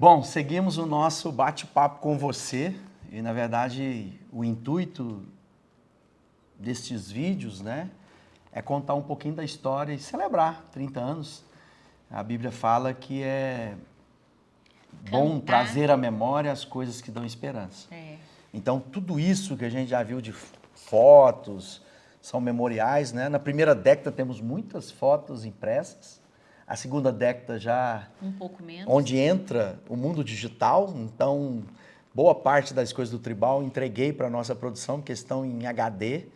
Bom, seguimos o nosso bate-papo com você e, na verdade, o intuito destes vídeos, né, é contar um pouquinho da história e celebrar 30 anos. A Bíblia fala que é bom trazer à memória as coisas que dão esperança. Então, tudo isso que a gente já viu de fotos, são memoriais, né? Na primeira década temos muitas fotos impressas. A segunda década já... Um pouco menos. Onde entra o mundo digital. Então, boa parte das coisas do Tribal entreguei para a nossa produção, porque estão em HD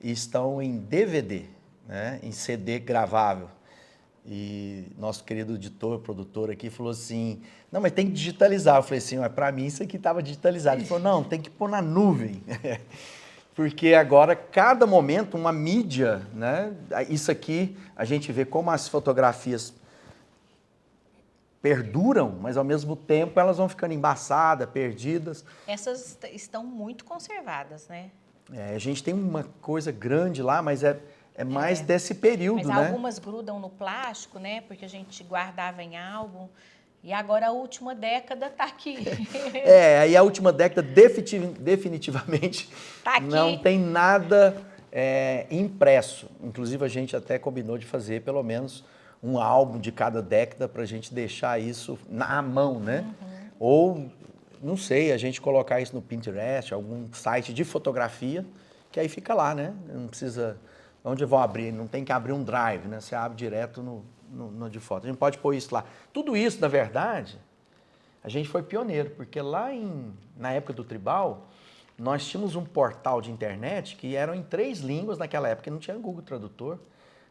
e estão em DVD, né? Em CD gravável. E nosso querido editor, produtor aqui, falou assim, não, mas tem que digitalizar. Eu falei assim, para mim isso aqui estava digitalizado. Ele falou, não, tem que pôr na nuvem. Porque agora, cada momento, uma mídia, né? Isso aqui, a gente vê como as fotografias perduram, mas ao mesmo tempo elas vão ficando embaçadas, perdidas. Essas estão muito conservadas, né? A gente tem uma coisa grande lá, mas é mais desse período, mas né? algumas grudam no plástico, né? Porque a gente guardava em álbum. E agora a última década está aqui. Aí a última década definitivamente tá aqui. Não tem nada impresso. Inclusive a gente até combinou de fazer pelo menos um álbum de cada década para a gente deixar isso na mão, né? Ou, não sei, a gente colocar isso no Pinterest, algum site de fotografia, que aí fica lá, né? Não precisa... Onde eu vou abrir? Não tem que abrir um drive, né? Você abre direto no de foto. A gente pode pôr isso lá. Tudo isso, na verdade, a gente foi pioneiro, porque lá na época do Tribal, nós tínhamos um portal de internet que eram em 3 línguas naquela época, não tinha Google Tradutor.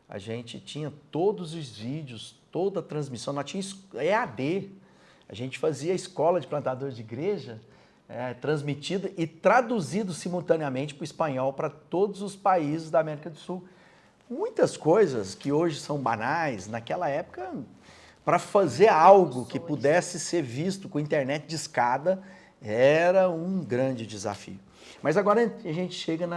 A gente tinha todos os vídeos, toda a transmissão, nós tínhamos EAD. A gente fazia a escola de plantadores de igreja transmitida e traduzido simultaneamente para o espanhol para todos os países da América do Sul. Muitas coisas que hoje são banais, naquela época, para fazer algo que pudesse ser visto com internet discada, era um grande desafio. Mas agora a gente chega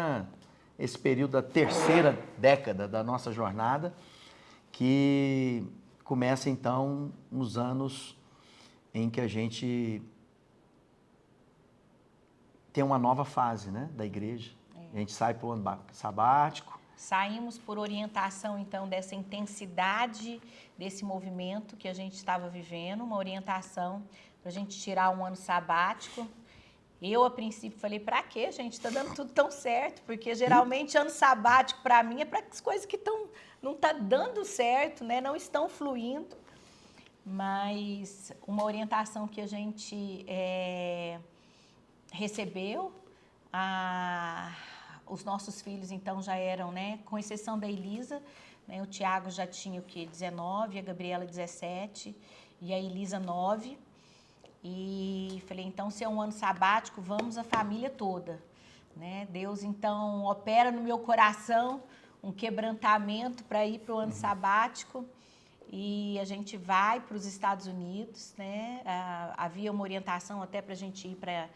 nesse período da terceira década da nossa jornada, que começa então nos anos em que a gente tem uma nova fase, né, da igreja. A gente sai para o ano sabático. Saímos por orientação, então, dessa intensidade desse movimento que a gente estava vivendo, uma orientação para a gente tirar um ano sabático. Eu, a princípio, falei, para quê, gente? Está dando tudo tão certo, porque geralmente ano sabático, para mim, é para as coisas que não está dando certo, né? Não estão fluindo. Mas uma orientação que a gente recebeu, os nossos filhos, então, já eram, né? Com exceção da Elisa, né? O Tiago já tinha o quê? 19, a Gabriela 17 e a Elisa 9. E falei, então, se é um ano sabático, vamos a família toda, né? Deus, então, opera no meu coração um quebrantamento para ir para o ano sabático e a gente vai para os Estados Unidos, né? Havia uma orientação até para a gente ir para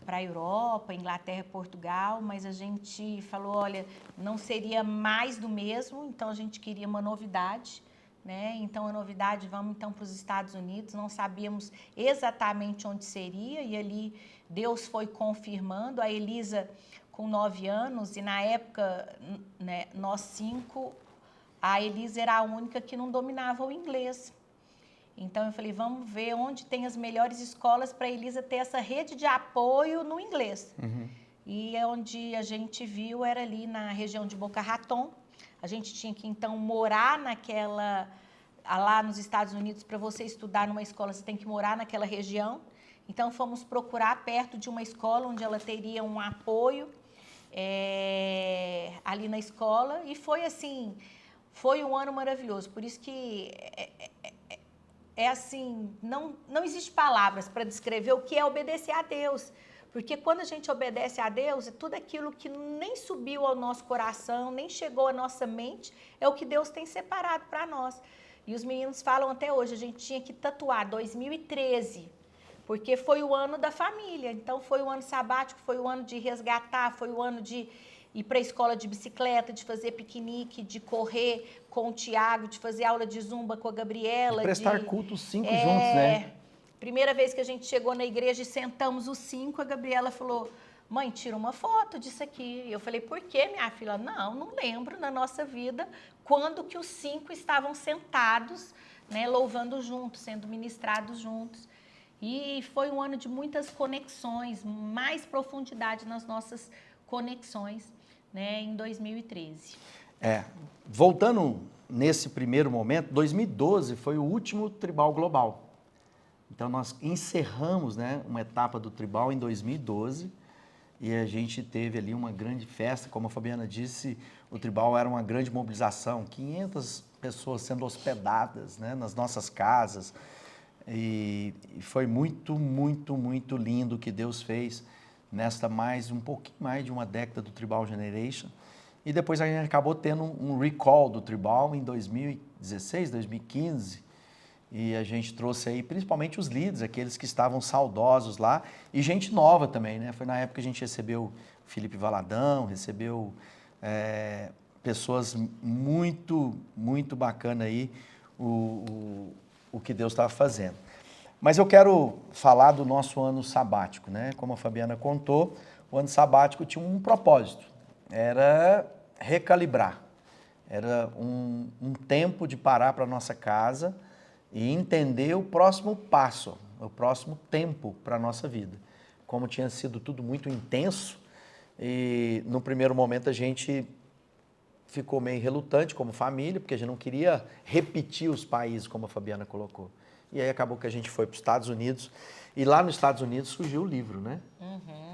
a Europa, Inglaterra, Portugal, mas a gente falou, olha, não seria mais do mesmo, então a gente queria uma novidade, né? Então a novidade, vamos então para os Estados Unidos, não sabíamos exatamente onde seria e ali Deus foi confirmando. A Elisa com 9 anos e na época, né, nós 5, a Elisa era a única que não dominava o inglês. Então eu falei, vamos ver onde tem as melhores escolas para a Elisa ter essa rede de apoio no inglês. E onde a gente viu era ali na região de Boca Raton. A gente tinha que, então, morar lá nos Estados Unidos, para você estudar numa escola, você tem que morar naquela região. Então, fomos procurar perto de uma escola onde ela teria um apoio ali na escola. E foi assim, foi um ano maravilhoso. Por isso que assim, não existe palavras para descrever o que é obedecer a Deus. Porque quando a gente obedece a Deus, tudo aquilo que nem subiu ao nosso coração, nem chegou à nossa mente, é o que Deus tem separado para nós. E os meninos falam até hoje, a gente tinha que tatuar 2013, porque foi o ano da família. Então, foi o ano sabático, foi o ano de resgatar, foi o ano de ir para a escola de bicicleta, de fazer piquenique, de correr com o Tiago, de fazer aula de zumba com a Gabriela. De prestar culto 5 juntos, né? Primeira vez que a gente chegou na igreja e sentamos os 5, a Gabriela falou, mãe, tira uma foto disso aqui. Eu falei, por quê, minha filha? Não lembro na nossa vida quando que os 5 estavam sentados, né, louvando juntos, sendo ministrados juntos. E foi um ano de muitas conexões, mais profundidade nas nossas conexões, né, em 2013. Voltando nesse primeiro momento, 2012 foi o último Tribal Global. Então, nós encerramos, né, uma etapa do Tribal em 2012 e a gente teve ali uma grande festa. Como a Fabiana disse, o Tribal era uma grande mobilização, 500 pessoas sendo hospedadas, né, nas nossas casas. E foi muito, muito, muito lindo o que Deus fez nesta um pouquinho mais de uma década do Tribal Generation. E depois a gente acabou tendo um recall do Tribal em 2016, 2015. E a gente trouxe aí principalmente os líderes, aqueles que estavam saudosos lá, e gente nova também, né? Foi na época que a gente recebeu o Felipe Valadão, recebeu pessoas muito, muito bacana aí, o que Deus estava fazendo. Mas eu quero falar do nosso ano sabático, né? Como a Fabiana contou, o ano sabático tinha um propósito, era recalibrar, era um tempo de parar para a nossa casa e entender o próximo passo, o próximo tempo para a nossa vida. Como tinha sido tudo muito intenso, e no primeiro momento a gente ficou meio relutante como família, porque a gente não queria repetir os países, como a Fabiana colocou. E aí acabou que a gente foi para os Estados Unidos, e lá nos Estados Unidos surgiu o livro, né?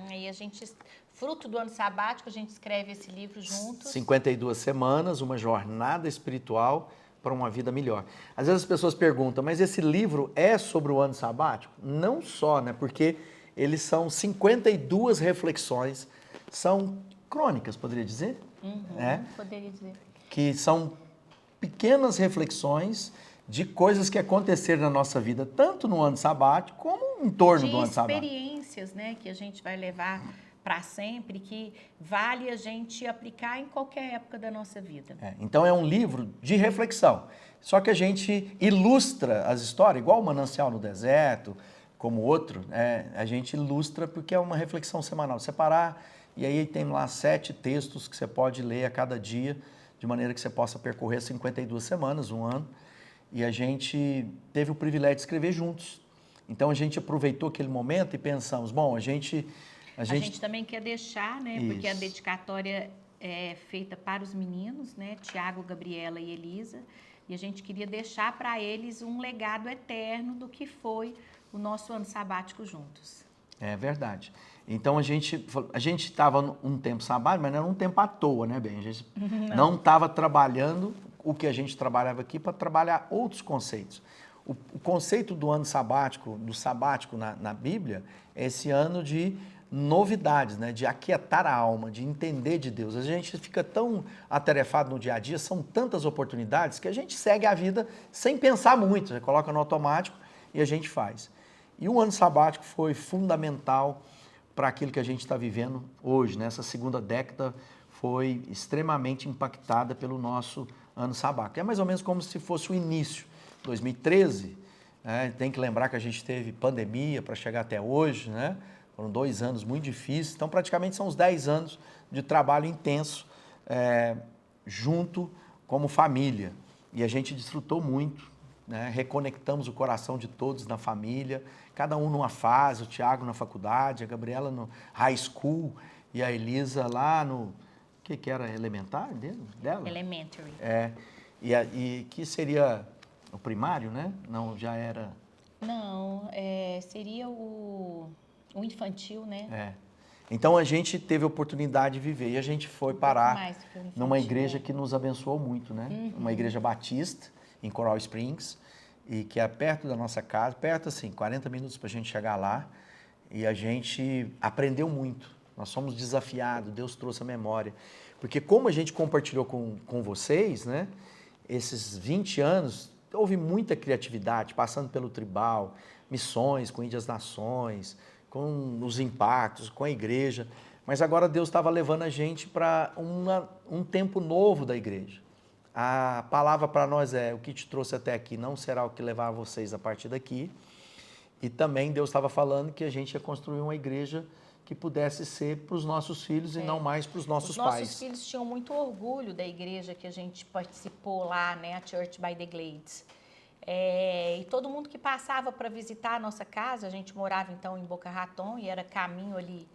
Aí a gente, fruto do ano sabático, a gente escreve esse livro juntos. 52 semanas, uma jornada espiritual para uma vida melhor. Às vezes as pessoas perguntam, mas esse livro é sobre o ano sabático? Não só, né? Porque eles são 52 reflexões, são crônicas, poderia dizer? Poderia dizer. Que são pequenas reflexões de coisas que aconteceram na nossa vida, tanto no ano sabático, como em torno do ano sabático. De experiências, né, que a gente vai levar para sempre, que vale a gente aplicar em qualquer época da nossa vida. Então é um livro de reflexão, só que a gente ilustra as histórias, igual o Manancial no Deserto, como outro, a gente ilustra porque é uma reflexão semanal, separar, e aí tem lá 7 textos que você pode ler a cada dia, de maneira que você possa percorrer 52 semanas, um ano, e a gente teve o privilégio de escrever juntos. Então a gente aproveitou aquele momento e pensamos, bom, a gente também quer deixar, né? Isso. Porque a dedicatória é feita para os meninos, né? Tiago, Gabriela e Elisa. E a gente queria deixar para eles um legado eterno do que foi o nosso ano sabático juntos. É verdade. Então a gente estava um tempo sabático, mas não era um tempo à toa, né, bem? A gente não estava trabalhando o que a gente trabalhava aqui para trabalhar outros conceitos. O conceito do ano sabático, do sabático na Bíblia, é esse ano de novidades, né? De aquietar a alma, de entender de Deus. A gente fica tão atarefado no dia a dia, são tantas oportunidades que a gente segue a vida sem pensar muito, você coloca no automático e a gente faz. E o ano sabático foi fundamental para aquilo que a gente está vivendo hoje, né? Essa segunda década foi extremamente impactada pelo nosso ano sabático. É mais ou menos como se fosse o início. 2013, tem que lembrar que a gente teve pandemia para chegar até hoje, né? Foram 2 anos muito difíceis, então praticamente são os 10 anos de trabalho intenso junto como família. E a gente desfrutou muito, né? Reconectamos o coração de todos na família, cada um numa fase, o Tiago na faculdade, a Gabriela no high school e a Elisa lá no... O que era? Elementar dela? Elementary. E que seria o primário, né? Não, já era... Não, seria o infantil, né? Então a gente teve a oportunidade de viver e a gente foi parar numa igreja que nos abençoou muito, né? Uma igreja batista em Coral Springs e que é perto da nossa casa, perto assim, 40 minutos para a gente chegar lá, e a gente aprendeu muito. Nós somos desafiados, Deus trouxe a memória, porque como a gente compartilhou com vocês, né? Esses 20 anos, houve muita criatividade, passando pelo Tribal, missões com Índias Nações, com os impactos, com a igreja, mas agora Deus estava levando a gente para um tempo novo da igreja. A palavra para nós é, o que te trouxe até aqui não será o que levar vocês a partir daqui, E também Deus estava falando que a gente ia construir uma igreja que pudesse ser para os nossos filhos e não mais para os nossos pais. Os nossos filhos tinham muito orgulho da igreja que a gente participou lá, né, a Church by the Glades. E todo mundo que passava para visitar a nossa casa, a gente morava então em Boca Raton e era caminho ali,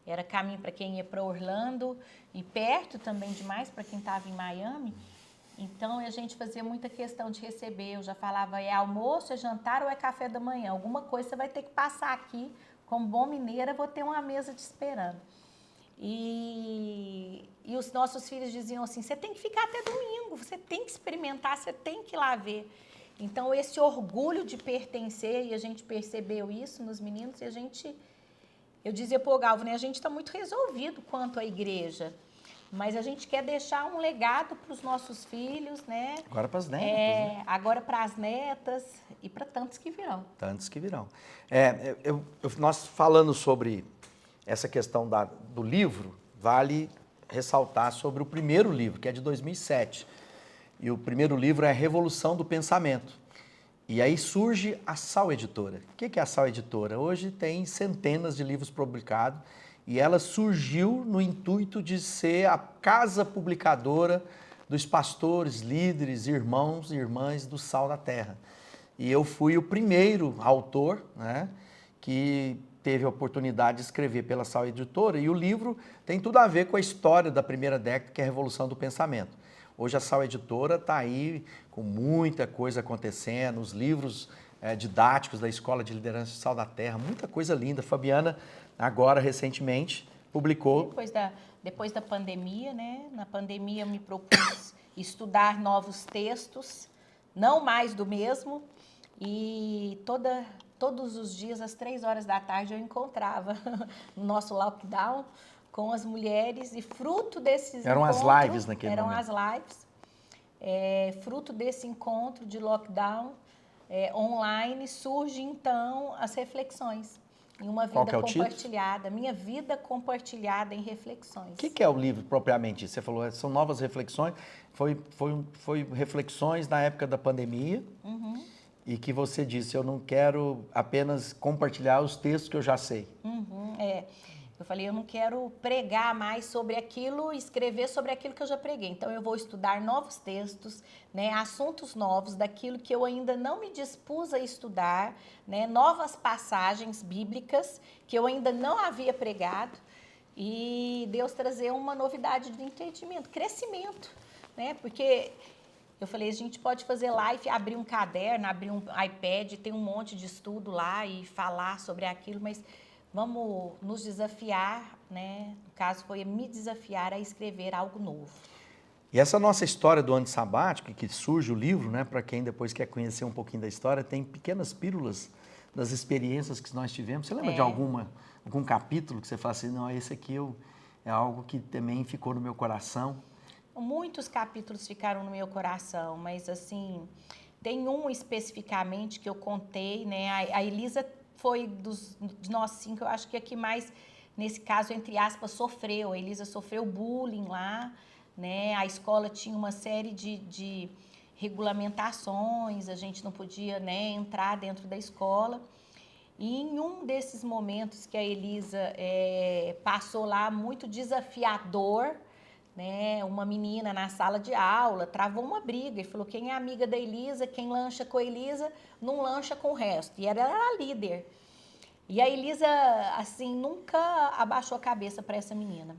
era caminho para quem ia para Orlando e perto também demais para quem estava em Miami. Então a gente fazia muita questão de receber. Eu já falava, é almoço, é jantar ou é café da manhã? Alguma coisa você vai ter que passar aqui. Como bom mineira, vou ter uma mesa te esperando. E os nossos filhos diziam assim, você tem que ficar até domingo, você tem que experimentar, você tem que ir lá ver. Então, esse orgulho de pertencer, e a gente percebeu isso nos meninos, e eu dizia para o Galvo, né, a gente está muito resolvido quanto à igreja, mas a gente quer deixar um legado para os nossos filhos, né? Agora para as netas, né? Agora para as netas e para tantos que virão. Tantos que virão. Nós falando sobre essa questão do livro, vale ressaltar sobre o primeiro livro, que é de 2007. E o primeiro livro é Revolução do Pensamento. E aí surge a Sal Editora. O que é a Sal Editora? Hoje tem centenas de livros publicados e ela surgiu no intuito de ser a casa publicadora dos pastores, líderes, irmãos e irmãs do Sal da Terra. E eu fui o primeiro autor, né, que teve a oportunidade de escrever pela Sal Editora, e o livro tem tudo a ver com a história da primeira década, que é a Revolução do Pensamento. Hoje a Sal Editora está aí com muita coisa acontecendo, os livros didáticos da Escola de Liderança de Sal da Terra, muita coisa linda. Fabiana, agora, recentemente, publicou... Depois da pandemia, né? Na pandemia eu me propus estudar novos textos, não mais do mesmo, e todos os dias, às 3 horas da tarde, eu encontrava no nosso lockdown com as mulheres, e fruto desses Eram encontros... as lives naquele momento. Eram as lives. Fruto desse encontro de lockdown online, surge, então, as reflexões. Em uma vida compartilhada. Minha vida compartilhada em reflexões. O que é o livro, propriamente? Você falou, são novas reflexões. Foi reflexões na época da pandemia. Uhum. E que você disse, eu não quero apenas compartilhar os textos que eu já sei. Uhum, Eu falei, eu não quero pregar mais sobre aquilo, escrever sobre aquilo que eu já preguei. Então, eu vou estudar novos textos, né, assuntos novos, daquilo que eu ainda não me dispus a estudar, né, novas passagens bíblicas que eu ainda não havia pregado, e Deus trazer uma novidade de entendimento, crescimento, né, porque... Eu falei, a gente pode fazer live, abrir um caderno, abrir um iPad, tem um monte de estudo lá e falar sobre aquilo, mas vamos nos desafiar, né? No caso, foi me desafiar a escrever algo novo. E essa nossa história do ano sabático, que surge o livro, né? Para quem depois quer conhecer um pouquinho da história, tem pequenas pílulas das experiências que nós tivemos. Você lembra de algum capítulo que você fala assim, não, esse aqui é algo que também ficou no meu coração? Muitos capítulos ficaram no meu coração, mas assim, tem um especificamente que eu contei, né? A Elisa foi de nós 5, eu acho que a que mais, nesse caso, entre aspas, sofreu. A Elisa sofreu bullying lá, né? A escola tinha uma série de regulamentações, a gente não podia, né, entrar dentro da escola. E em um desses momentos que a Elisa passou lá, muito desafiador, né, uma menina na sala de aula travou uma briga e falou, quem é amiga da Elisa, quem lancha com a Elisa, não lancha com o resto. E ela era a líder. E a Elisa, assim, nunca abaixou a cabeça para essa menina.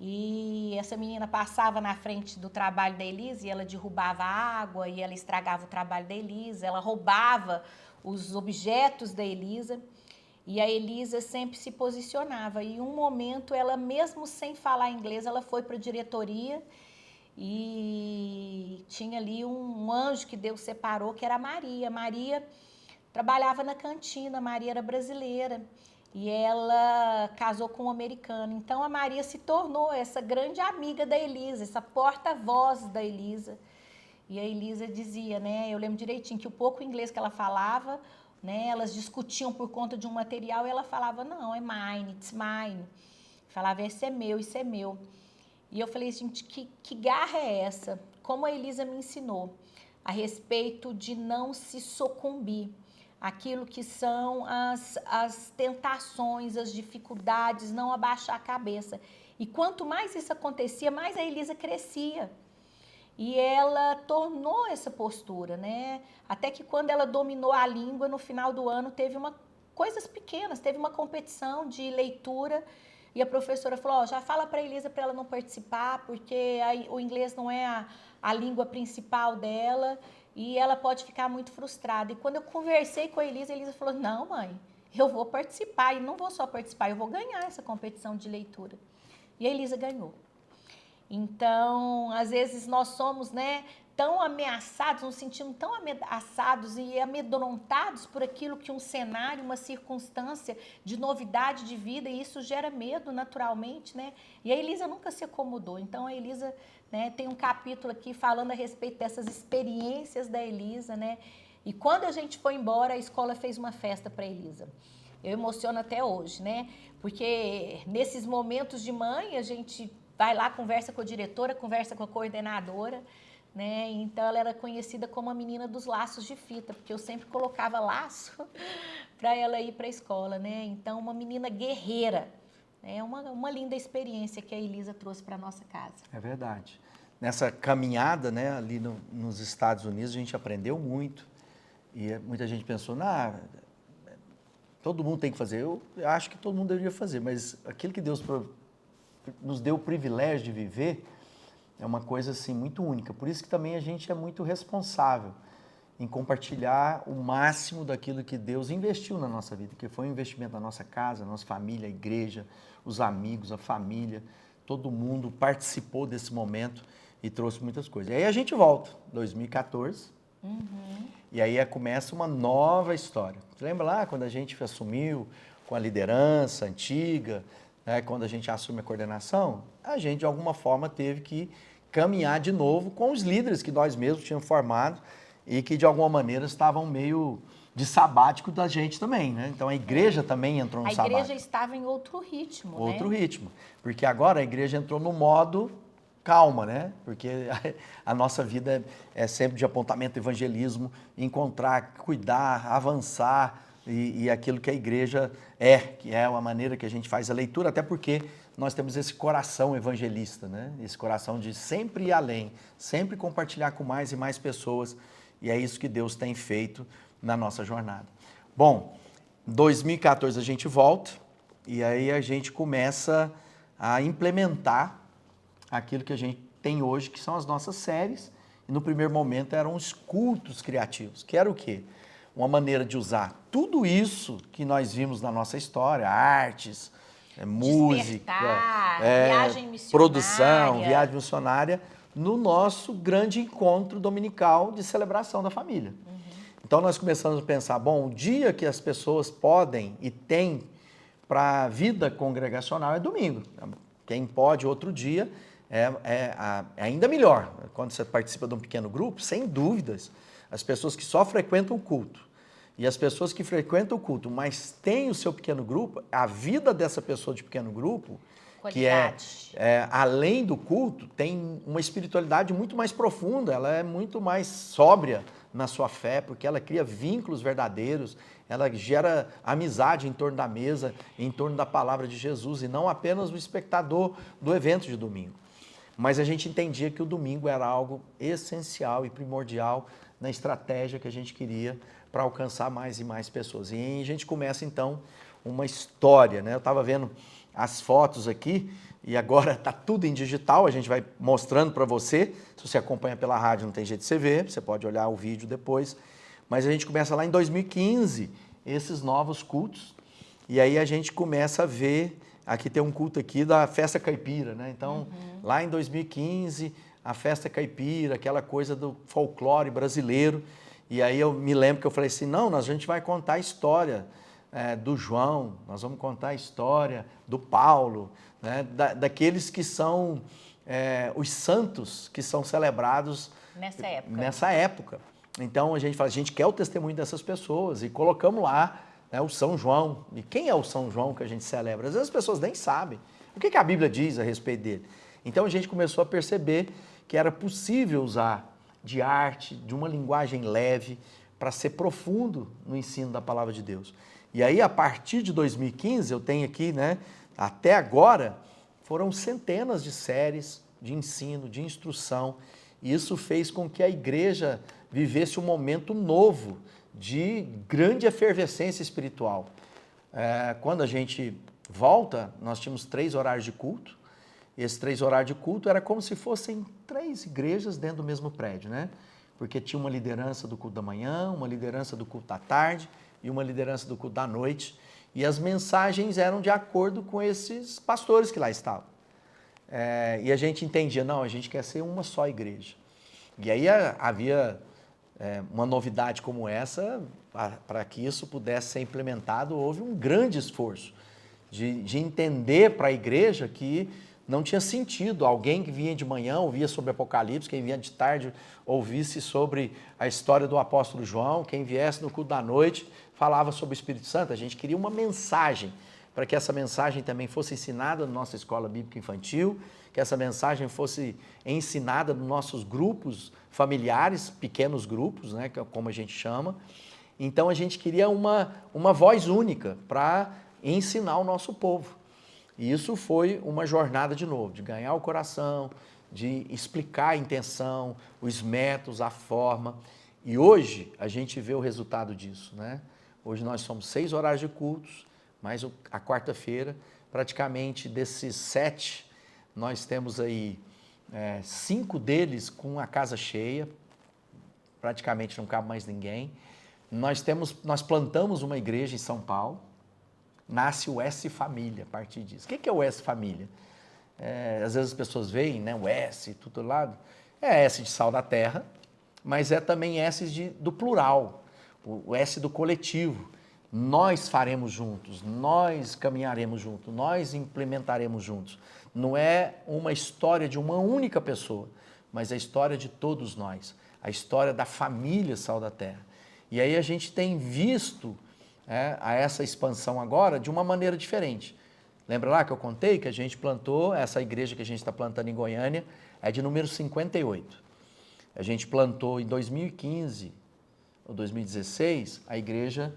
E essa menina passava na frente do trabalho da Elisa e ela derrubava a água e ela estragava o trabalho da Elisa, ela roubava os objetos da Elisa. E a Elisa sempre se posicionava. E em um momento, ela mesmo sem falar inglês, ela foi para a diretoria e tinha ali um anjo que Deus separou, que era a Maria. Maria trabalhava na cantina, Maria era brasileira e ela casou com um americano. Então, a Maria se tornou essa grande amiga da Elisa, essa porta-voz da Elisa. E a Elisa dizia, né, eu lembro direitinho que o pouco inglês que ela falava, né, elas discutiam por conta de um material e ela falava, não, é mine, it's mine. Falava, esse é meu, isso é meu. E eu falei, gente, que garra é essa? Como a Elisa me ensinou a respeito de não se sucumbir, aquilo que são as tentações, as dificuldades, não abaixar a cabeça. E quanto mais isso acontecia, mais a Elisa crescia. E ela tornou essa postura, né? Até que quando ela dominou a língua, no final do ano, teve coisas pequenas, teve uma competição de leitura e a professora falou, ó, já fala para a Elisa para ela não participar, porque o inglês não é a língua principal dela e ela pode ficar muito frustrada. E quando eu conversei com a Elisa falou, não, mãe, eu vou participar e não vou só participar, eu vou ganhar essa competição de leitura. E a Elisa ganhou. Então, às vezes nós somos, né, tão ameaçados, nos sentimos tão ameaçados e amedrontados por aquilo que um cenário, uma circunstância de novidade de vida, e isso gera medo naturalmente, né? E a Elisa nunca se acomodou. Então, a Elisa, né, tem um capítulo aqui falando a respeito dessas experiências da Elisa, né? E quando a gente foi embora, a escola fez uma festa para a Elisa. Eu emociono até hoje, né? Porque nesses momentos de mãe, a gente vai lá, conversa com a diretora, conversa com a coordenadora, né? Então, ela era conhecida como a menina dos laços de fita, porque eu sempre colocava laço para ela ir para a escola, né? Então, uma menina guerreira. É uma linda experiência que a Elisa trouxe para a nossa casa. É verdade. Nessa caminhada, né, ali nos Estados Unidos, a gente aprendeu muito. E muita gente pensou, todo mundo tem que fazer. Eu acho que todo mundo deveria fazer, mas aquilo que Deus nos deu o privilégio de viver é uma coisa assim muito única. Por isso que também a gente é muito responsável em compartilhar o máximo daquilo que Deus investiu na nossa vida, que foi um investimento na nossa casa, na nossa família, a igreja, os amigos, a família, todo mundo participou desse momento e trouxe muitas coisas. E aí a gente volta, 2014, e aí começa uma nova história. Você lembra lá quando a gente assumiu com a liderança antiga, né, quando a gente assume a coordenação, a gente de alguma forma teve que caminhar de novo com os líderes que nós mesmos tínhamos formado e que de alguma maneira estavam meio de sabático da gente também, né? Então a igreja também entrou no sabático. A igreja estava em outro ritmo, Outro né? ritmo, porque agora a igreja entrou no modo calma, né? Porque a nossa vida é sempre de apontamento, evangelismo, encontrar, cuidar, avançar e aquilo que a igreja que é a maneira que a gente faz a leitura, até porque nós temos esse coração evangelista, né? Esse coração de sempre ir além, sempre compartilhar com mais e mais pessoas, e é isso que Deus tem feito na nossa jornada. Bom, em 2014 a gente volta e aí a gente começa a implementar aquilo que a gente tem hoje, que são as nossas séries, e no primeiro momento eram os cultos criativos, que era o quê? Uma maneira de usar tudo isso que nós vimos na nossa história, artes, música, viagem missionária, produção, viagem missionária, no nosso grande encontro dominical de celebração da família. Então nós começamos a pensar, bom, o dia que as pessoas podem e têm para a vida congregacional é domingo. Quem pode outro dia é ainda melhor. Quando você participa de um pequeno grupo, sem dúvidas, as pessoas que só frequentam o culto e as pessoas que frequentam o culto, mas têm o seu pequeno grupo, a vida dessa pessoa de pequeno grupo, qualidade. que além do culto, tem uma espiritualidade muito mais profunda, ela é muito mais sóbria na sua fé, porque ela cria vínculos verdadeiros, ela gera amizade em torno da mesa, em torno da palavra de Jesus, e não apenas o espectador do evento de domingo. Mas a gente entendia que o domingo era algo essencial e primordial na estratégia que a gente queria para alcançar mais e mais pessoas. E a gente começa, então, uma história, né? Eu estava vendo as fotos aqui e agora está tudo em digital, a gente vai mostrando para você. Se você acompanha pela rádio, não tem jeito de você ver, você pode olhar o vídeo depois. Mas a gente começa lá em 2015, esses novos cultos, e aí a gente começa a ver, aqui tem um culto aqui da Festa Caipira, né? Então, lá em 2015, a Festa Caipira, aquela coisa do folclore brasileiro, e aí eu me lembro que eu falei assim, não, a gente vai contar a história do João, nós vamos contar a história do Paulo, né? Daqueles que são os santos que são celebrados nessa época. Então a gente fala, a gente quer o testemunho dessas pessoas e colocamos lá, né, o São João. E quem é o São João que a gente celebra? Às vezes as pessoas nem sabem. O que a Bíblia diz a respeito dele? Então a gente começou a perceber que era possível usar de arte, de uma linguagem leve, para ser profundo no ensino da palavra de Deus. E aí, a partir de 2015, eu tenho aqui, né, até agora, foram centenas de séries de ensino, de instrução, e isso fez com que a igreja vivesse um momento novo de grande efervescência espiritual. Quando a gente volta, nós tínhamos 3 horários de culto. Esses 3 horários de culto era como se fossem 3 igrejas dentro do mesmo prédio, né? Porque tinha uma liderança do culto da manhã, uma liderança do culto da tarde e uma liderança do culto da noite. E as mensagens eram de acordo com esses pastores que lá estavam. E a gente entendia, não, a gente quer ser uma só igreja. E aí havia uma novidade como essa, para que isso pudesse ser implementado, houve um grande esforço de entender para a igreja que não tinha sentido alguém que vinha de manhã ouvia sobre Apocalipse, quem vinha de tarde ouvisse sobre a história do apóstolo João, quem viesse no culto da noite falava sobre o Espírito Santo. A gente queria uma mensagem, para que essa mensagem também fosse ensinada na nossa escola bíblica infantil, que essa mensagem fosse ensinada nos nossos grupos familiares, pequenos grupos, né, como a gente chama. Então a gente queria uma voz única para ensinar o nosso povo. E isso foi uma jornada de novo, de ganhar o coração, de explicar a intenção, os métodos, a forma. E hoje a gente vê o resultado disso, né? Hoje nós somos 6 horários de cultos, mais a quarta-feira. Praticamente desses 7, nós temos aí 5 deles com a casa cheia, praticamente não cabe mais ninguém. Nós plantamos uma igreja em São Paulo, nasce o S Família a partir disso. O que é o S Família? Às vezes as pessoas veem, né, o S, tudo lado. É S de sal da terra, mas é também S do plural, o S do coletivo. Nós faremos juntos, nós caminharemos juntos, nós implementaremos juntos. Não é uma história de uma única pessoa, mas a história de todos nós, a história da família Sal da Terra. E aí a gente tem visto a essa expansão agora de uma maneira diferente. Lembra lá que eu contei que a gente plantou, essa igreja que a gente está plantando em Goiânia é de número 58. A gente plantou em 2015 ou 2016 a igreja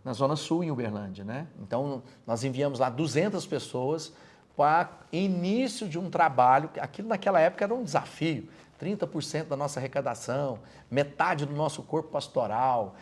na Zona Sul, em Uberlândia, né? Então, nós enviamos lá 200 pessoas para início de um trabalho, aquilo naquela época era um desafio, 30% da nossa arrecadação, metade do nosso corpo pastoral,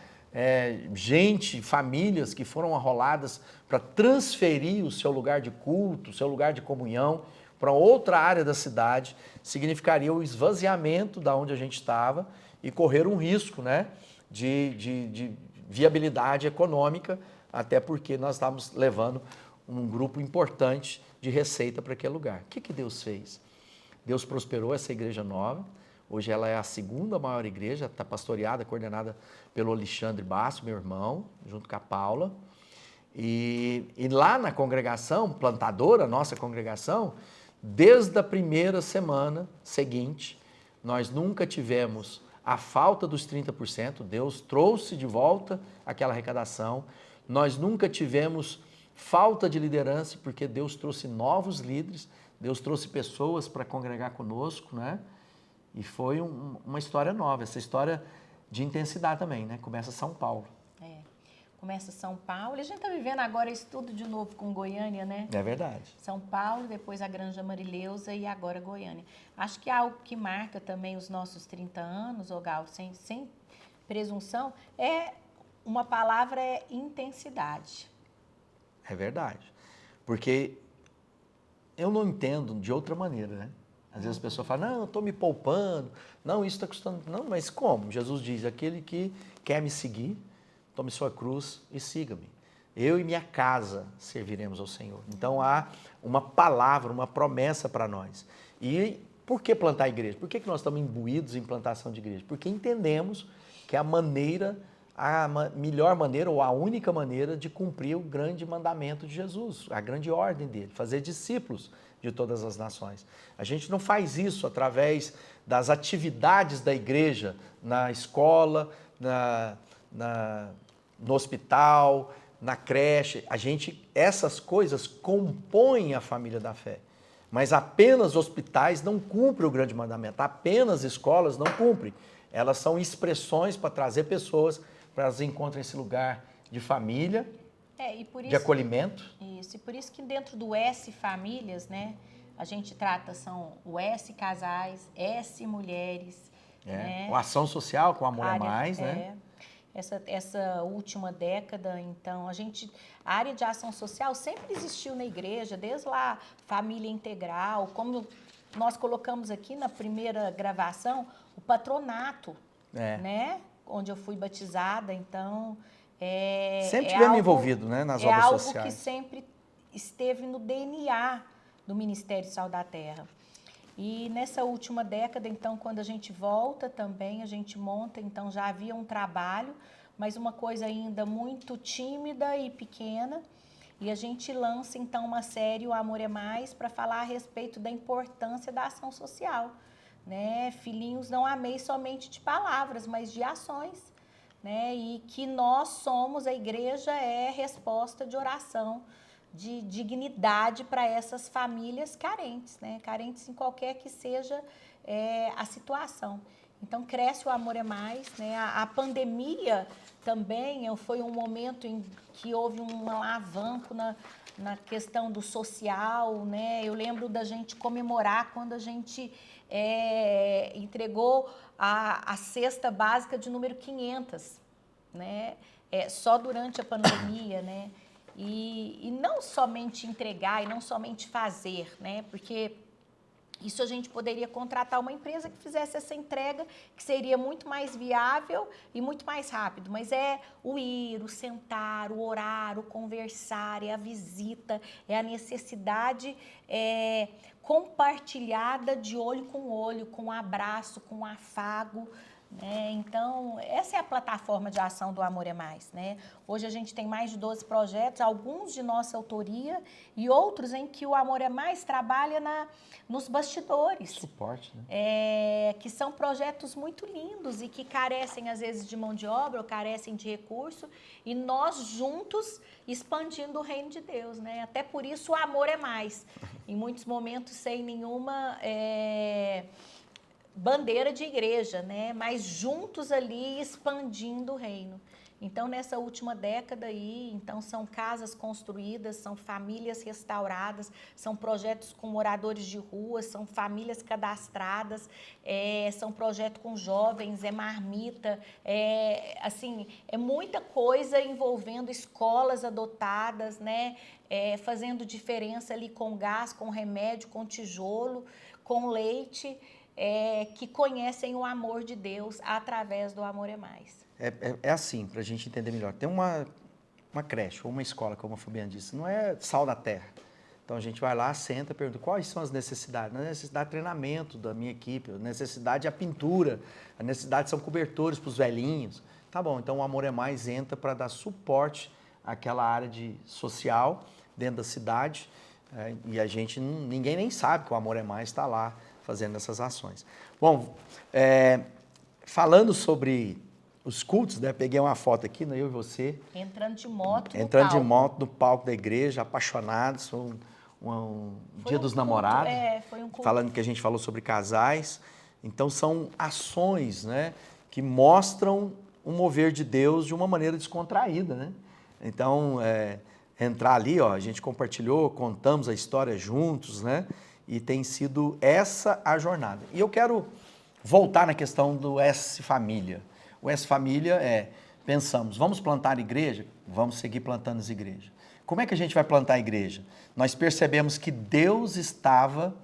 famílias que foram arroladas para transferir o seu lugar de culto, o seu lugar de comunhão para outra área da cidade, significaria o esvaziamento da onde a gente estava e correr um risco, né, de viabilidade econômica, até porque nós estávamos levando um grupo importante de receita para aquele lugar. O que Deus fez? Deus prosperou essa igreja nova. Hoje ela é a 2ª maior igreja, está pastoreada, coordenada pelo Alexandre Basso, meu irmão, junto com a Paula. E lá na congregação plantadora, nossa congregação, desde a primeira semana seguinte, nós nunca tivemos a falta dos 30%, Deus trouxe de volta aquela arrecadação. Nós nunca tivemos falta de liderança, porque Deus trouxe novos líderes, Deus trouxe pessoas para congregar conosco, né? E foi uma história nova, essa história de intensidade também, né? Começa São Paulo. Começa São Paulo, e a gente está vivendo agora isso tudo de novo com Goiânia, né? É verdade. São Paulo, depois a Granja Marileusa e agora Goiânia. Acho que algo que marca também os nossos 30 anos, Gal, sem presunção, uma palavra é intensidade. É verdade. Porque eu não entendo de outra maneira, né? Às vezes a pessoa fala, não, eu estou me poupando, não, isso está custando... Não, mas como? Jesus diz, aquele que quer me seguir, tome sua cruz e siga-me. Eu e minha casa serviremos ao Senhor. Então há uma palavra, uma promessa para nós. E por que plantar a igreja? Por que nós estamos imbuídos em plantação de igreja? Porque entendemos que a melhor maneira ou a única maneira de cumprir o grande mandamento de Jesus, a grande ordem dele, fazer discípulos de todas as nações. A gente não faz isso através das atividades da igreja, na escola, no hospital, na creche. Essas coisas compõem a família da fé. Mas apenas hospitais não cumprem o grande mandamento, apenas escolas não cumprem. Elas são expressões para trazer pessoas para elas encontrem esse lugar de família, E por de isso, acolhimento. isso, e por isso que dentro do S Famílias, né, a gente trata, são o S Casais, S Mulheres, né? O ação social com Amor é área, Mais, né? Essa última década, então, a área de ação social sempre existiu na igreja, desde lá, família integral, como nós colocamos aqui na primeira gravação, o patronato, né? Onde eu fui batizada, então, sempre tivemos envolvido, né, nas obras sociais. É algo que sempre esteve no DNA do Ministério Sal da Terra. E nessa última década, então, quando a gente volta também, a gente monta, então já havia um trabalho, mas uma coisa ainda muito tímida e pequena, e a gente lança então uma série, O Amor é Mais, para falar a respeito da importância da ação social, né? Filhinhos, não amei somente de palavras, mas de ações, né? E que nós somos, a igreja é resposta de oração, de dignidade para essas famílias carentes, né? Carentes em qualquer que seja a situação. Então, cresce o Amor é Mais, né? A pandemia também foi um momento em que houve um alavanco na questão do social, né? Eu lembro da gente comemorar quando a gente entregou a cesta básica de número 500, né? Só durante a pandemia, né? E não somente entregar e não somente fazer, né? Porque isso a gente poderia contratar uma empresa que fizesse essa entrega, que seria muito mais viável e muito mais rápido. Mas é o ir, o sentar, o orar, o conversar, é a visita, é a necessidade compartilhada de olho, com um abraço, com um afago, né? Então, essa é a plataforma de ação do Amor é Mais, né? Hoje a gente tem mais de 12 projetos, alguns de nossa autoria e outros em que o Amor é Mais trabalha nos bastidores. Suporte, né? Que são projetos muito lindos e que carecem, às vezes, de mão de obra ou carecem de recurso, e nós juntos expandindo o reino de Deus, né? Até por isso o Amor é Mais. Em muitos momentos sem nenhuma bandeira de igreja, né? Mas juntos ali expandindo o reino. Então, nessa última década aí, então são casas construídas, são famílias restauradas, são projetos com moradores de rua, são famílias cadastradas, são projetos com jovens, marmita, assim, é muita coisa envolvendo escolas adotadas, né? Fazendo diferença ali com gás, com remédio, com tijolo, com leite, que conhecem o amor de Deus através do Amor é Mais. É assim, para a gente entender melhor. Tem uma creche ou uma escola, como a Fabiana disse, não é sal da terra. Então a gente vai lá, senta, pergunta quais são as necessidades. A necessidade de treinamento da minha equipe, a necessidade é a pintura, a necessidade são cobertores para os velhinhos. Tá bom, então o Amor é Mais entra para dar suporte àquela área social dentro da cidade, e a gente, ninguém nem sabe que o Amor é Mais está lá fazendo essas ações. Bom, falando sobre os cultos, né? Peguei uma foto aqui, né? Eu e você. Entrando de moto no palco da igreja, apaixonados, um Dia dos Namorados. Foi um culto. Falando que a gente falou sobre casais. Então, são ações, né? Que mostram o mover de Deus de uma maneira descontraída, né? Então, entrar ali, ó, a gente compartilhou, contamos a história juntos, né? E tem sido essa a jornada. E eu quero voltar na questão do S Família. O S Família pensamos, vamos plantar igreja? Vamos seguir plantando as igrejas. Como é que a gente vai plantar a igreja? Nós percebemos que Deus estava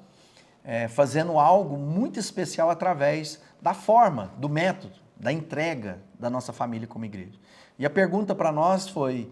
fazendo algo muito especial através da forma, do método, da entrega da nossa família como igreja. E a pergunta para nós foi,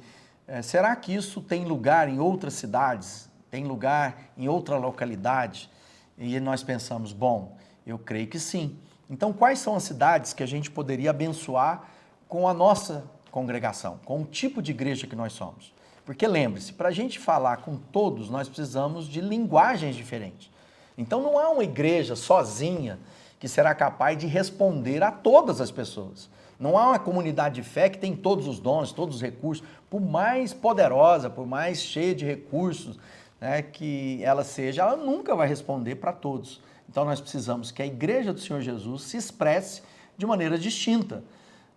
será que isso tem lugar em outras cidades? Tem lugar em outra localidade? E nós pensamos, bom, eu creio que sim. Então, quais são as cidades que a gente poderia abençoar com a nossa congregação, com o tipo de igreja que nós somos? Porque lembre-se, para a gente falar com todos, nós precisamos de linguagens diferentes. Então, não há uma igreja sozinha que será capaz de responder a todas as pessoas. Não há uma comunidade de fé que tem todos os dons, todos os recursos, por mais poderosa, por mais cheia de recursos, né, que ela seja, ela nunca vai responder para todos. Então nós precisamos que a igreja do Senhor Jesus se expresse de maneira distinta.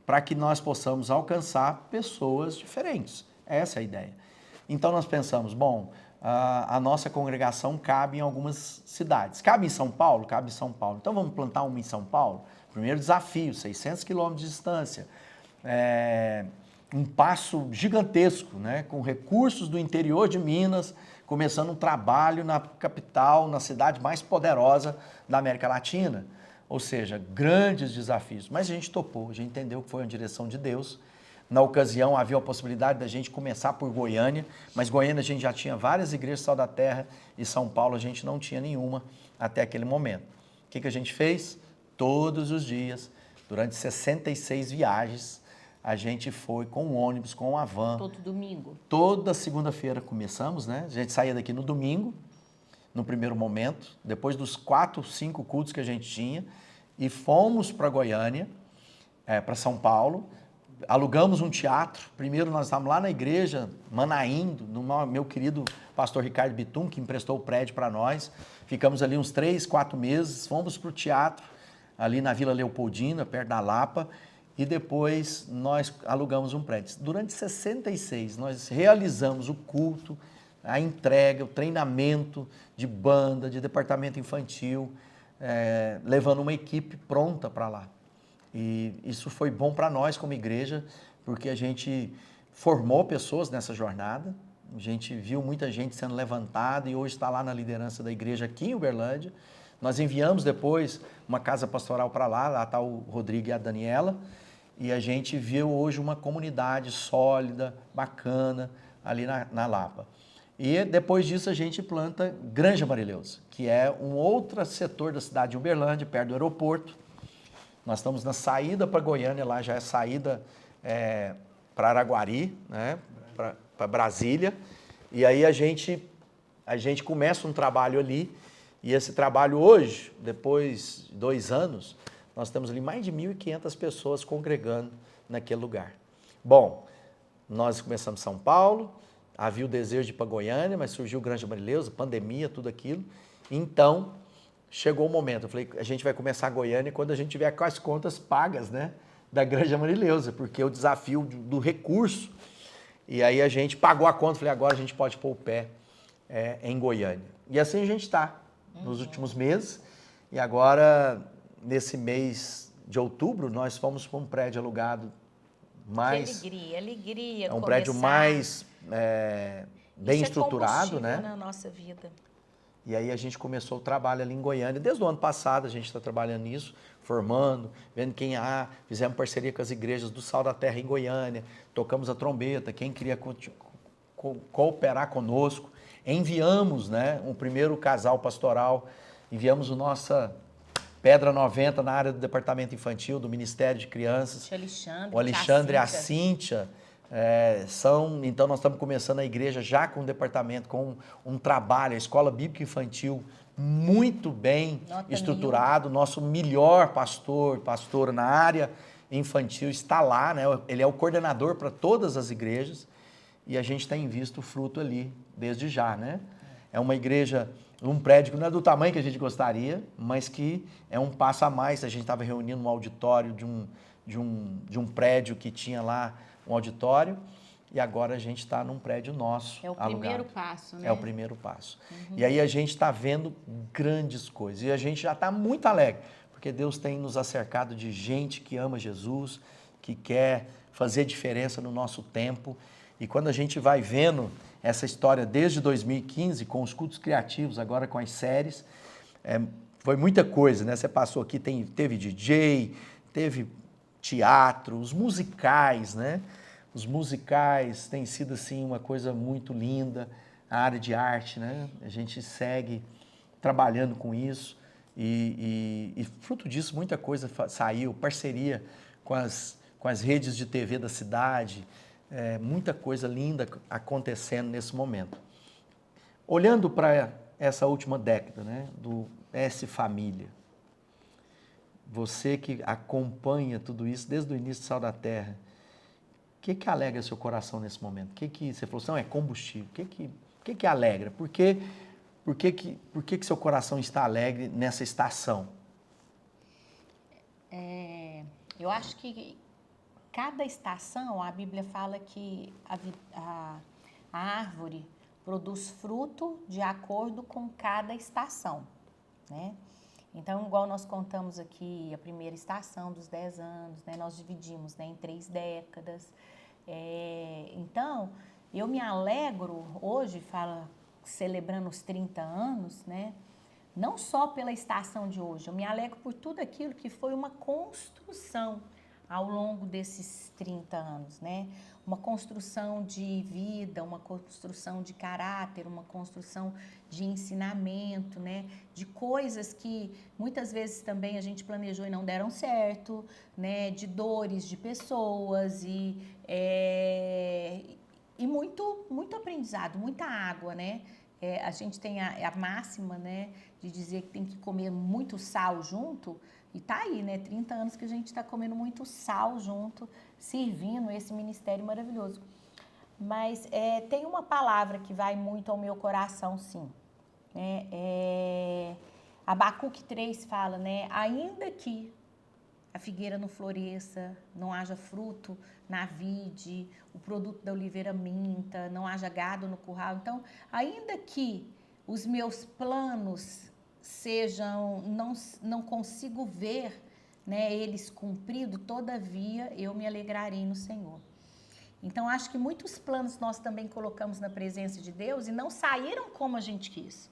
para que nós possamos alcançar pessoas diferentes. Essa é a ideia. Então nós pensamos, bom, a nossa congregação cabe em algumas cidades. Cabe em São Paulo? Cabe em São Paulo. Então vamos plantar uma em São Paulo? Primeiro desafio, 600 quilômetros de distância. Um passo gigantesco, né? Com recursos do interior de Minas, começando um trabalho na capital, na cidade mais poderosa da América Latina. Ou seja, grandes desafios. Mas a gente topou, a gente entendeu que foi uma direção de Deus. Na ocasião, havia a possibilidade da gente começar por Goiânia, mas Goiânia a gente já tinha várias igrejas Sal da Terra e São Paulo a gente não tinha nenhuma até aquele momento. O que a gente fez? Todos os dias, durante 66 viagens, a gente foi com um ônibus, com uma van. Todo domingo? Toda segunda-feira começamos, né? A gente saía daqui no domingo, no primeiro momento, depois dos 4, 5 cultos que a gente tinha, e fomos para Goiânia, para São Paulo. Alugamos um teatro. Primeiro nós estávamos lá na igreja, Manaim, no meu querido pastor Ricardo Bitum, que emprestou o prédio para nós. Ficamos ali uns 3, 4 meses, fomos para o teatro, ali na Vila Leopoldina, perto da Lapa, e depois nós alugamos um prédio. Durante 66, nós realizamos o culto, a entrega, o treinamento de banda, de departamento infantil, levando uma equipe pronta para lá. E isso foi bom para nós como igreja, porque a gente formou pessoas nessa jornada, a gente viu muita gente sendo levantada e hoje está lá na liderança da igreja aqui em Uberlândia. Nós enviamos depois uma casa pastoral para lá está o Rodrigo e a Daniela, e a gente viu hoje uma comunidade sólida, bacana, ali na Lapa. E depois disso a gente planta Granja Marileuza, que é um outro setor da cidade de Uberlândia, perto do aeroporto. Nós estamos na saída para Goiânia, lá já é saída para Araguari, né, para Brasília. E aí a gente começa um trabalho ali, e esse trabalho hoje, depois de 2 anos, nós temos ali mais de 1.500 pessoas congregando naquele lugar. Bom, nós começamos em São Paulo, havia o desejo de ir para Goiânia, mas surgiu Granja Marileuza, pandemia, tudo aquilo. Então, chegou o momento, eu falei, a gente vai começar a Goiânia quando a gente tiver com as contas pagas, né, da Granja Marileuza, porque o desafio do recurso, e aí a gente pagou a conta, falei, agora a gente pode pôr o pé em Goiânia. E assim a gente está, nos últimos meses, e agora, nesse mês de outubro, nós fomos para um prédio alugado mais... Que alegria. É um prédio mais bem estruturado, né? Na nossa vida. E aí a gente começou o trabalho ali em Goiânia. Desde o ano passado a gente está trabalhando nisso, formando, vendo quem há. Fizemos parceria com as igrejas do Sal da Terra em Goiânia, tocamos a trombeta, quem queria cooperar conosco. Enviamos, né, um primeiro casal pastoral, enviamos o nossa Pedra 90 na área do departamento infantil, do Ministério de Crianças. O Alexandre e a Cíntia. Então nós estamos começando a igreja já com um departamento, com um trabalho, a escola bíblica infantil muito bem estruturado. Nosso melhor pastor na área infantil está lá, né? Ele é o coordenador para todas as igrejas e a gente tem visto o fruto ali desde já, né? É uma igreja, um prédio que não é do tamanho que a gente gostaria, mas que é um passo a mais. A gente estava reunindo um auditório de um prédio que tinha lá um auditório, e agora a gente está num prédio nosso. É o alugado. Primeiro passo, né? É o primeiro passo. E aí a gente está vendo grandes coisas, e a gente já está muito alegre, porque Deus tem nos acercado de gente que ama Jesus, que quer fazer diferença no nosso tempo, e quando a gente vai vendo essa história desde 2015, com os cultos criativos, agora com as séries, foi muita coisa, né? Você passou aqui, teve DJ, teve teatro, os musicais, né? Os musicais têm sido, assim, uma coisa muito linda, a área de arte, né? A gente segue trabalhando com isso e fruto disso, muita coisa saiu, parceria com as redes de TV da cidade, muita coisa linda acontecendo nesse momento. Olhando para essa última década, né? Do S Família, você que acompanha tudo isso desde o início do Sal da Terra, o que alegra seu coração nesse momento? O que você falou assim, não, é combustível. O que alegra? Por que seu coração está alegre nessa estação? Eu acho que cada estação, a Bíblia fala que a árvore produz fruto de acordo com cada estação, né? Então, igual nós contamos aqui, a primeira estação dos 10 anos, né? Nós dividimos, né, em 3 décadas. Então, eu me alegro hoje, celebrando os 30 anos, né? Não só pela estação de hoje, eu me alegro por tudo aquilo que foi uma construção ao longo desses 30 anos, né? Uma construção de vida, uma construção de caráter, uma construção de ensinamento, né? De coisas que muitas vezes também a gente planejou e não deram certo, né? De dores de pessoas e muito aprendizado, muita água, né? A gente tem a máxima, né? De dizer que tem que comer muito sal junto. E tá aí, né? 30 anos que a gente está comendo muito sal junto, servindo esse ministério maravilhoso. Mas tem uma palavra que vai muito ao meu coração, sim. Abacuque 3 fala, né? Ainda que a figueira não floresça, não haja fruto na vide, o produto da oliveira minta, não haja gado no curral. Então, ainda que os meus planos não consigo ver, né, eles cumpridos, todavia eu me alegrarei no Senhor. Então, acho que muitos planos nós também colocamos na presença de Deus e não saíram como a gente quis.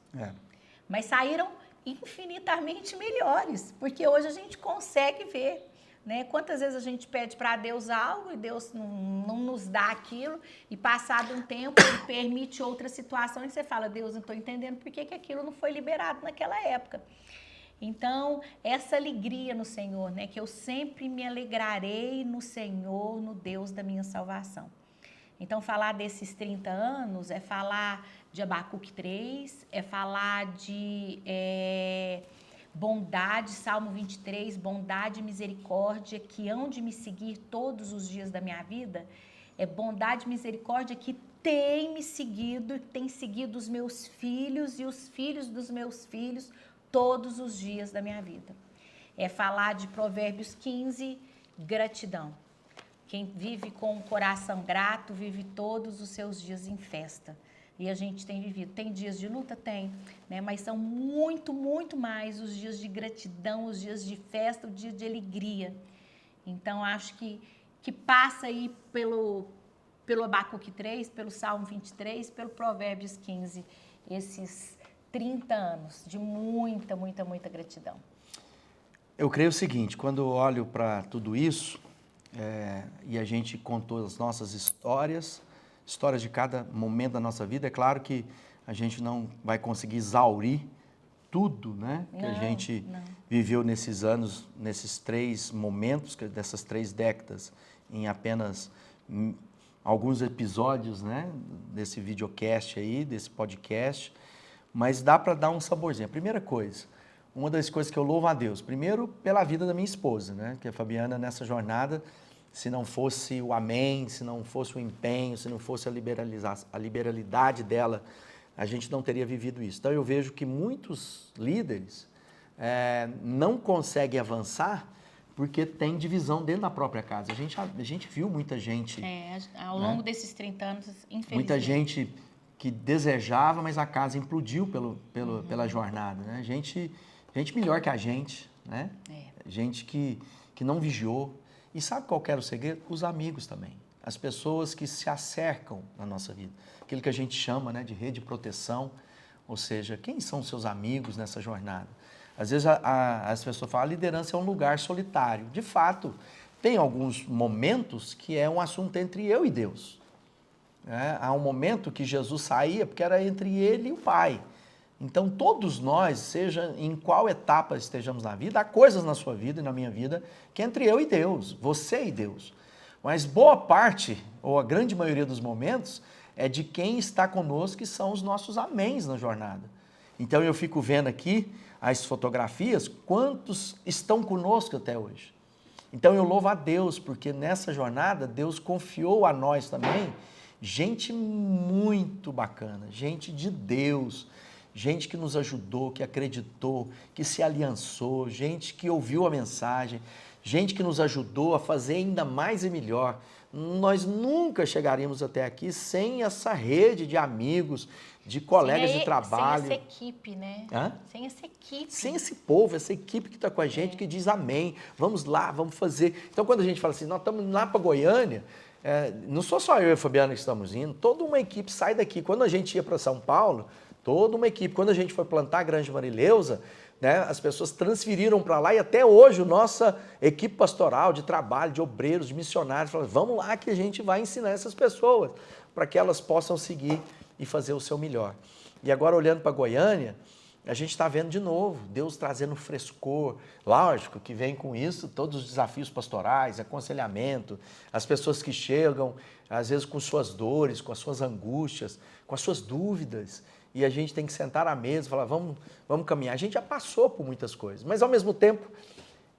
Mas saíram infinitamente melhores, porque hoje a gente consegue ver, né? Quantas vezes a gente pede para Deus algo e Deus não nos dá aquilo e passado um tempo Ele permite outra situação e você fala, Deus, não estou entendendo por que aquilo não foi liberado naquela época. Então, essa alegria no Senhor, né? Que eu sempre me alegrarei no Senhor, no Deus da minha salvação. Então, falar desses 30 anos é falar de Abacuque 3, é falar de bondade, Salmo 23, bondade e misericórdia que hão de me seguir todos os dias da minha vida. É bondade e misericórdia que tem me seguido, tem seguido os meus filhos e os filhos dos meus filhos todos os dias da minha vida. É falar de Provérbios 15, gratidão. Quem vive com o coração grato, vive todos os seus dias em festa. E a gente tem vivido. Tem dias de luta? Tem, né? Mas são muito, muito mais os dias de gratidão, os dias de festa, o dia de alegria. Então, acho que passa aí pelo Abacuque 3, pelo Salmo 23, pelo Provérbios 15, esses 30 anos de muita, muita, muita gratidão. Eu creio o seguinte, quando eu olho para tudo isso, e a gente contou as nossas histórias de cada momento da nossa vida, é claro que a gente não vai conseguir exaurir tudo, né? Que a gente viveu nesses anos, nesses 3 momentos, dessas 3 décadas, em apenas alguns episódios, né? Desse videocast aí, desse podcast, mas dá para dar um saborzinho. A primeira coisa, uma das coisas que eu louvo a Deus, primeiro pela vida da minha esposa, né? Que a Fabiana nessa jornada, se não fosse o amém, se não fosse o empenho, se não fosse a liberalidade dela, a gente não teria vivido isso. Então eu vejo que muitos líderes não conseguem avançar porque tem divisão dentro da própria casa. A gente viu muita gente... ao longo desses 30 anos, infelizmente. Muita gente que desejava, mas a casa implodiu pela jornada, né? Gente melhor que a gente, né? Gente que não vigiou. E sabe qual que era o segredo? Os amigos também. As pessoas que se acercam na nossa vida. Aquilo que a gente chama, né, de rede de proteção. Ou seja, quem são os seus amigos nessa jornada? Às vezes as pessoas falam, a liderança é um lugar solitário. De fato, tem alguns momentos que é um assunto entre eu e Deus. Há um momento que Jesus saía, porque era entre ele e o Pai. Então, todos nós, seja em qual etapa estejamos na vida, há coisas na sua vida e na minha vida que é entre eu e Deus, você e Deus. Mas boa parte, ou a grande maioria dos momentos, é de quem está conosco, que são os nossos améns na jornada. Então, eu fico vendo aqui as fotografias, quantos estão conosco até hoje. Então, eu louvo a Deus, porque nessa jornada, Deus confiou a nós também gente muito bacana, gente de Deus, gente que nos ajudou, que acreditou, que se aliançou, gente que ouviu a mensagem, gente que nos ajudou a fazer ainda mais e melhor. Nós nunca chegaríamos até aqui sem essa rede de amigos, de colegas de trabalho. Sem essa equipe, né? Hã? Sem essa equipe. Sem esse povo, essa equipe que está com a gente, que diz amém, vamos lá, vamos fazer. Então, quando a gente fala assim, nós estamos lá para Goiânia, não sou só eu e a Fabiana que estamos indo, toda uma equipe sai daqui. Quando a gente ia para São Paulo, toda uma equipe. Quando a gente foi plantar a Grande Marileusa, né, as pessoas transferiram para lá e até hoje a nossa equipe pastoral, de trabalho, de obreiros, de missionários, falaram, vamos lá que a gente vai ensinar essas pessoas para que elas possam seguir e fazer o seu melhor. E agora, olhando para Goiânia, a gente está vendo de novo, Deus trazendo frescor, lógico que vem com isso todos os desafios pastorais, aconselhamento, as pessoas que chegam, às vezes com suas dores, com as suas angústias, com as suas dúvidas, e a gente tem que sentar à mesa e falar, vamos caminhar. A gente já passou por muitas coisas, mas ao mesmo tempo,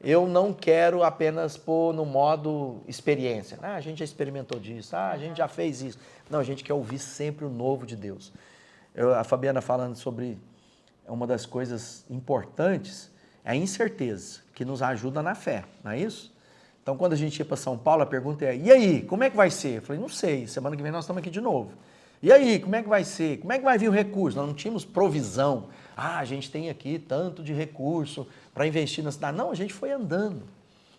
eu não quero apenas pôr no modo experiência. A gente já experimentou disso, a gente já fez isso. Não, a gente quer ouvir sempre o novo de Deus. A Fabiana falando sobre uma das coisas importantes, é a incerteza, que nos ajuda na fé, não é isso? Então, quando a gente ia para São Paulo, a pergunta é, e aí, como é que vai ser? Eu falei, não sei, semana que vem nós estamos aqui de novo. E aí, como é que vai ser? Como é que vai vir o recurso? Nós não tínhamos provisão. A gente tem aqui tanto de recurso para investir na cidade. Não, a gente foi andando.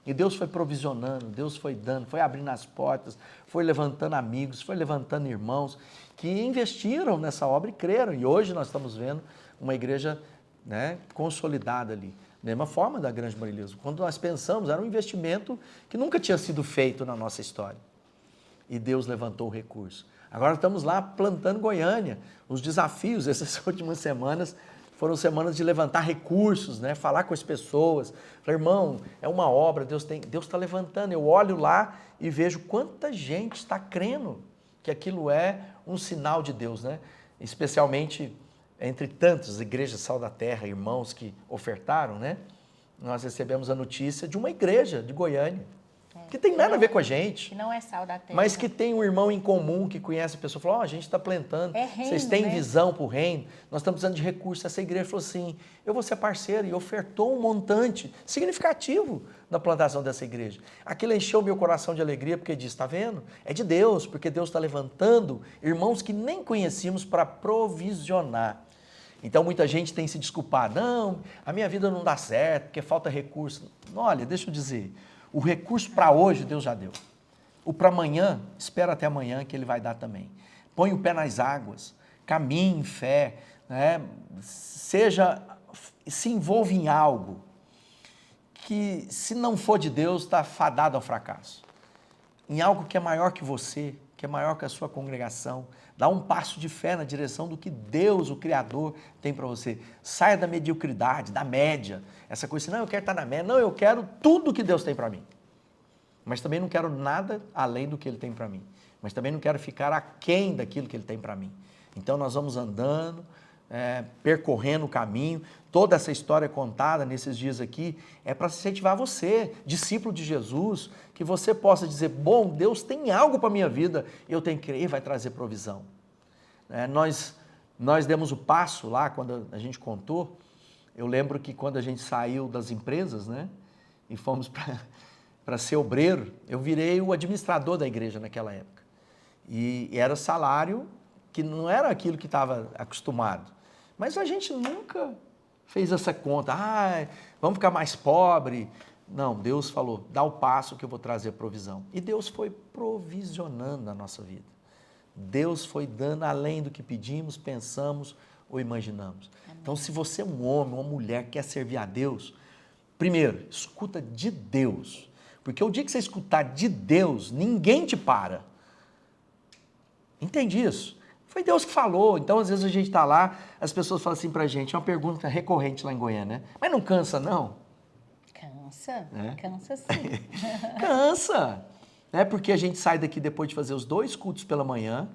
E Deus foi provisionando, Deus foi dando, foi abrindo as portas, foi levantando amigos, foi levantando irmãos que investiram nessa obra e creram. E hoje nós estamos vendo uma igreja, né, consolidada ali. Da mesma forma da Grande Marileusa. Quando nós pensamos, era um investimento que nunca tinha sido feito na nossa história. E Deus levantou o recurso. Agora estamos lá plantando Goiânia. Os desafios, essas últimas semanas, foram semanas de levantar recursos, né? Falar com as pessoas. Falar, irmão, é uma obra, Deus está levantando. Eu olho lá e vejo quanta gente está crendo que aquilo é um sinal de Deus, né? Especialmente entre tantas igrejas Sal da Terra, irmãos que ofertaram, né? Nós recebemos a notícia de uma igreja de Goiânia, que tem nada a ver com a gente. Que não é Sal da Terra. Mas que tem um irmão em comum que conhece a pessoa. Falou, a gente está plantando, reino, vocês têm né? visão para o reino, nós estamos precisando de recursos. Essa igreja falou assim, eu vou ser parceiro, e ofertou um montante significativo na plantação dessa igreja. Aquilo encheu meu coração de alegria, porque disse, está vendo? É de Deus, porque Deus está levantando irmãos que nem conhecíamos para provisionar. Então, muita gente tem se desculpado, não, a minha vida não dá certo, porque falta recurso. Olha, deixa eu dizer, o recurso para hoje Deus já deu. O para amanhã, espera até amanhã que Ele vai dar também. Põe o pé nas águas, caminhe em fé, né? Se envolva em algo que, se não for de Deus, está fadado ao fracasso. Em algo que é maior que você, que é maior que a sua congregação. Dá um passo de fé na direção do que Deus, o Criador, tem para você. Saia da mediocridade, da média. Essa coisa assim, não, eu quero estar na média. Não, eu quero tudo que Deus tem para mim. Mas também não quero nada além do que Ele tem para mim. Mas também não quero ficar aquém daquilo que Ele tem para mim. Então nós vamos andando, percorrendo o caminho. Toda essa história contada nesses dias aqui é para incentivar você, discípulo de Jesus, que você possa dizer, bom, Deus tem algo para a minha vida, eu tenho que crer, Ele vai trazer provisão. Nós demos o passo lá, quando a gente contou, eu lembro que quando a gente saiu das empresas, né, e fomos para ser obreiro, eu virei o administrador da igreja naquela época. E era salário que não era aquilo que estava acostumado. Mas a gente nunca fez essa conta, vamos ficar mais pobre. Não, Deus falou, dá o passo que eu vou trazer provisão. E Deus foi provisionando na nossa vida. Deus foi dando além do que pedimos, pensamos ou imaginamos. Amém. Então, se você é um homem, uma mulher que quer servir a Deus, primeiro, escuta de Deus. Porque o dia que você escutar de Deus, ninguém te para. Entende isso? Foi Deus que falou. Então, às vezes a gente está lá, as pessoas falam assim pra gente, é uma pergunta recorrente lá em Goiânia, né? Mas não cansa, não? Cansa, cansa sim. Cansa, né? Porque a gente sai daqui depois de fazer os 2 cultos pela manhã,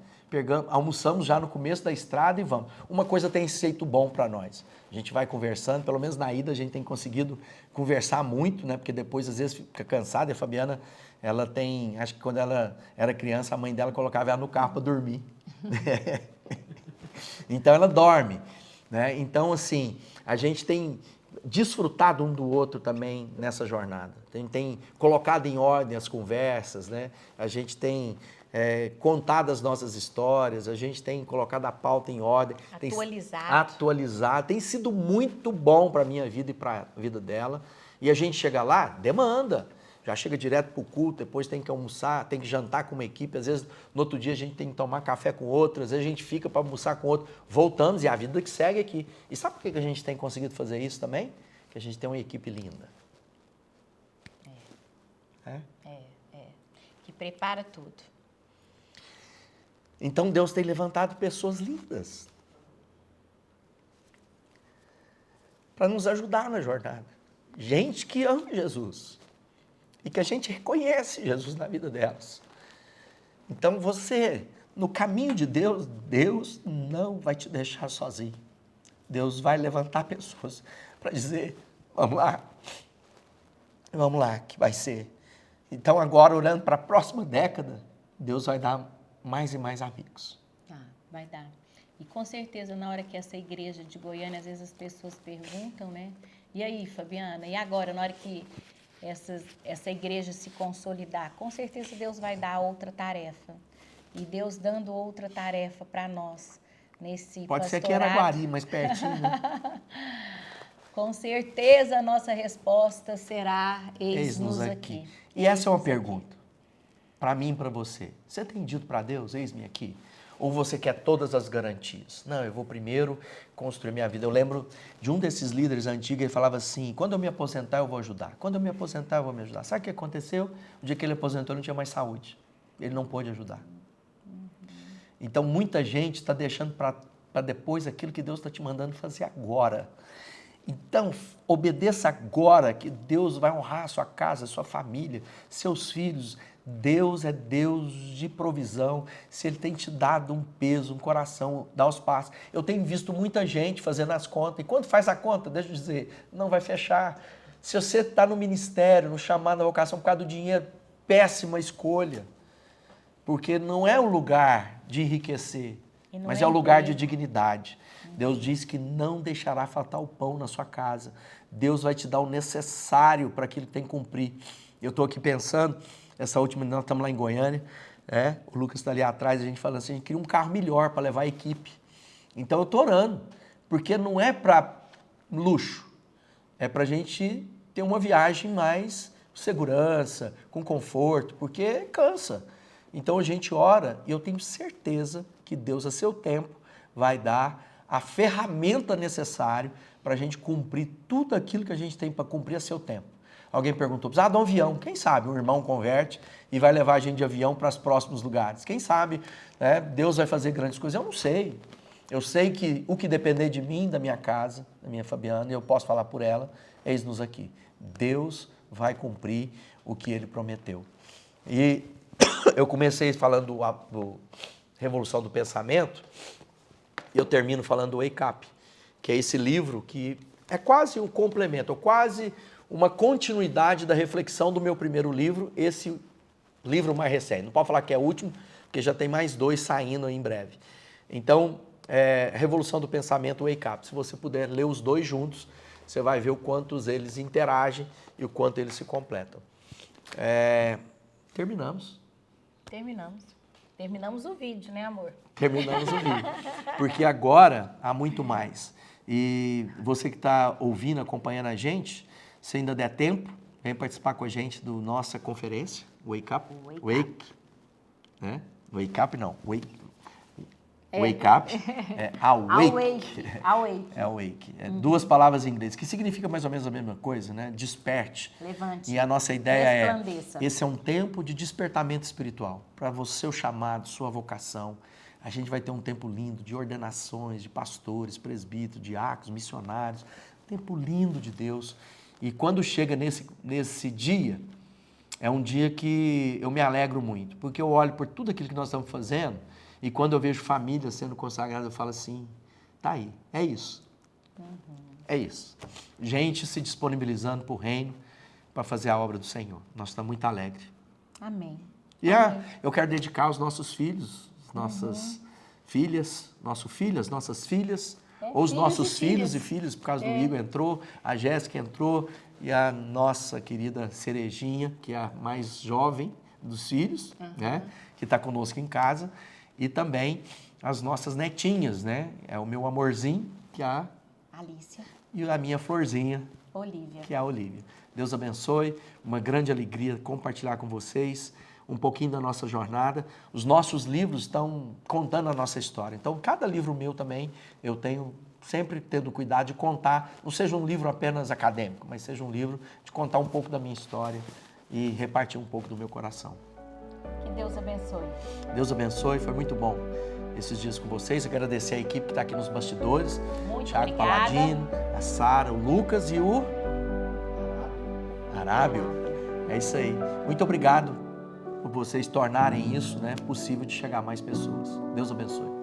almoçamos já no começo da estrada e vamos. Uma coisa tem feito bom para nós. A gente vai conversando, pelo menos na ida a gente tem conseguido conversar muito, né? Porque depois às vezes fica cansada. E a Fabiana, ela tem, acho que quando ela era criança, a mãe dela colocava ela no carro para dormir. Então ela dorme, né? Então assim, a gente tem desfrutado um do outro também nessa jornada. A gente tem colocado em ordem as conversas, né? A gente tem contado as nossas histórias, a gente tem colocado a pauta em ordem. Atualizado. Tem sido muito bom para a minha vida e para a vida dela. E a gente chega lá, demanda. Já chega direto para o culto, depois tem que almoçar, tem que jantar com uma equipe, às vezes no outro dia a gente tem que tomar café com outro, às vezes a gente fica para almoçar com outro, voltamos e a vida que segue aqui. E sabe por que a gente tem conseguido fazer isso também? Que a gente tem uma equipe linda. Que prepara tudo. Então Deus tem levantado pessoas lindas para nos ajudar na jornada. Gente que ama Jesus. E que a gente reconhece Jesus na vida delas. Então você, no caminho de Deus, Deus não vai te deixar sozinho. Deus vai levantar pessoas para dizer, vamos lá, que vai ser. Então agora, olhando para a próxima década, Deus vai dar mais e mais amigos. Vai dar. E com certeza, na hora que essa igreja de Goiânia, às vezes as pessoas perguntam, né? E aí, Fabiana, e agora, na hora que essa igreja se consolidar, com certeza Deus vai dar outra tarefa. E Deus dando outra tarefa para nós nesse Pode pastorado. ser que era Araguari, mais pertinho, né? Com certeza a nossa resposta será eis-nos aqui. E essa é uma pergunta para mim e para você. Você tem dito para Deus, eis-me aqui? Ou você quer todas as garantias? Não, eu vou primeiro construir minha vida. Eu lembro de um desses líderes antigos, ele falava assim, quando eu me aposentar eu vou ajudar. Quando eu me aposentar eu vou me ajudar. Sabe o que aconteceu? O dia que ele aposentou ele não tinha mais saúde. Ele não pôde ajudar. Então muita gente está deixando para depois aquilo que Deus está te mandando fazer agora. Então, obedeça agora que Deus vai honrar a sua casa, a sua família, seus filhos. Deus é Deus de provisão. Se Ele tem te dado um peso, um coração, dá os passos. Eu tenho visto muita gente fazendo as contas. E quando faz a conta, deixa eu dizer, não vai fechar. Se você está no ministério, no chamado, na vocação, por causa do dinheiro, péssima escolha. Porque não é o lugar de enriquecer, mas é o lugar de dignidade. Deus diz que não deixará faltar o pão na sua casa. Deus vai te dar o necessário para aquilo que tem que cumprir. Eu estou aqui pensando, essa última, nós estamos lá em Goiânia, o Lucas está ali atrás, a gente falando assim, a gente queria um carro melhor para levar a equipe. Então eu estou orando, porque não é para luxo, é para a gente ter uma viagem mais segurança, com conforto, porque cansa. Então a gente ora e eu tenho certeza que Deus, a seu tempo, vai dar a ferramenta necessária para a gente cumprir tudo aquilo que a gente tem para cumprir a seu tempo. Alguém perguntou, precisa de um avião. Quem sabe um irmão converte e vai levar a gente de avião para os próximos lugares. Quem sabe, né, Deus vai fazer grandes coisas. Eu não sei. Eu sei que o que depender de mim, da minha casa, da minha Fabiana, eu posso falar por ela, eis-nos aqui. Deus vai cumprir o que Ele prometeu. E eu comecei falando do Revolução do Pensamento, e eu termino falando do Wake Up, que é esse livro que é quase um complemento, ou quase uma continuidade da reflexão do meu primeiro livro, esse livro mais recente. Não pode falar que é o último, porque já tem mais 2 saindo aí em breve. Então, Revolução do Pensamento, Wake Up. Se você puder ler os 2 juntos, você vai ver o quanto eles interagem e o quanto eles se completam. Terminamos. Terminamos o vídeo, né, amor? Terminamos o vídeo. Porque agora há muito mais. E você que está ouvindo, acompanhando a gente, se ainda der tempo, vem participar com a gente da nossa conferência, Wake Up. Né? Wake Up não, Wake Up é Awake. Awake. 2 palavras em inglês, que significa mais ou menos a mesma coisa, né? Desperte. Levante. E a nossa ideia resplandeça. Esse é um tempo de despertamento espiritual. Para você, seu chamado, sua vocação. A gente vai ter um tempo lindo de ordenações, de pastores, presbíteros, diáconos, missionários. Um tempo lindo de Deus. E quando chega nesse dia, é um dia que eu me alegro muito. Porque eu olho por tudo aquilo que nós estamos fazendo. E quando eu vejo famílias sendo consagradas, eu falo assim, tá aí, é isso. É isso. Gente se disponibilizando para o reino, para fazer a obra do Senhor. Nós estamos muito alegres. Amém. E eu quero dedicar aos nossos filhos, nossas filhas, nossas filhas, Ou os filhos nossos e filhos filhas. e filhos, por causa do Igor entrou, a Jéssica entrou, e a nossa querida Cerejinha, que é a mais jovem dos filhos, né? Que está conosco em casa. E também as nossas netinhas, né? É o meu amorzinho, que é a Alicia. e a minha florzinha, Olívia. que é a Olívia. Deus abençoe, uma grande alegria compartilhar com vocês um pouquinho da nossa jornada. Os nossos livros estão contando a nossa história. Então, cada livro meu também, eu tenho sempre tendo cuidado de contar, não seja um livro apenas acadêmico, mas seja um livro de contar um pouco da minha história e repartir um pouco do meu coração. Que Deus abençoe. Deus abençoe, foi muito bom esses dias com vocês. Agradecer a equipe que está aqui nos bastidores. Muito Thiago obrigada. Paladino, a Sara, o Lucas e o Arábio. É isso aí. Muito obrigado por vocês tornarem isso, né, possível de chegar a mais pessoas. Deus abençoe.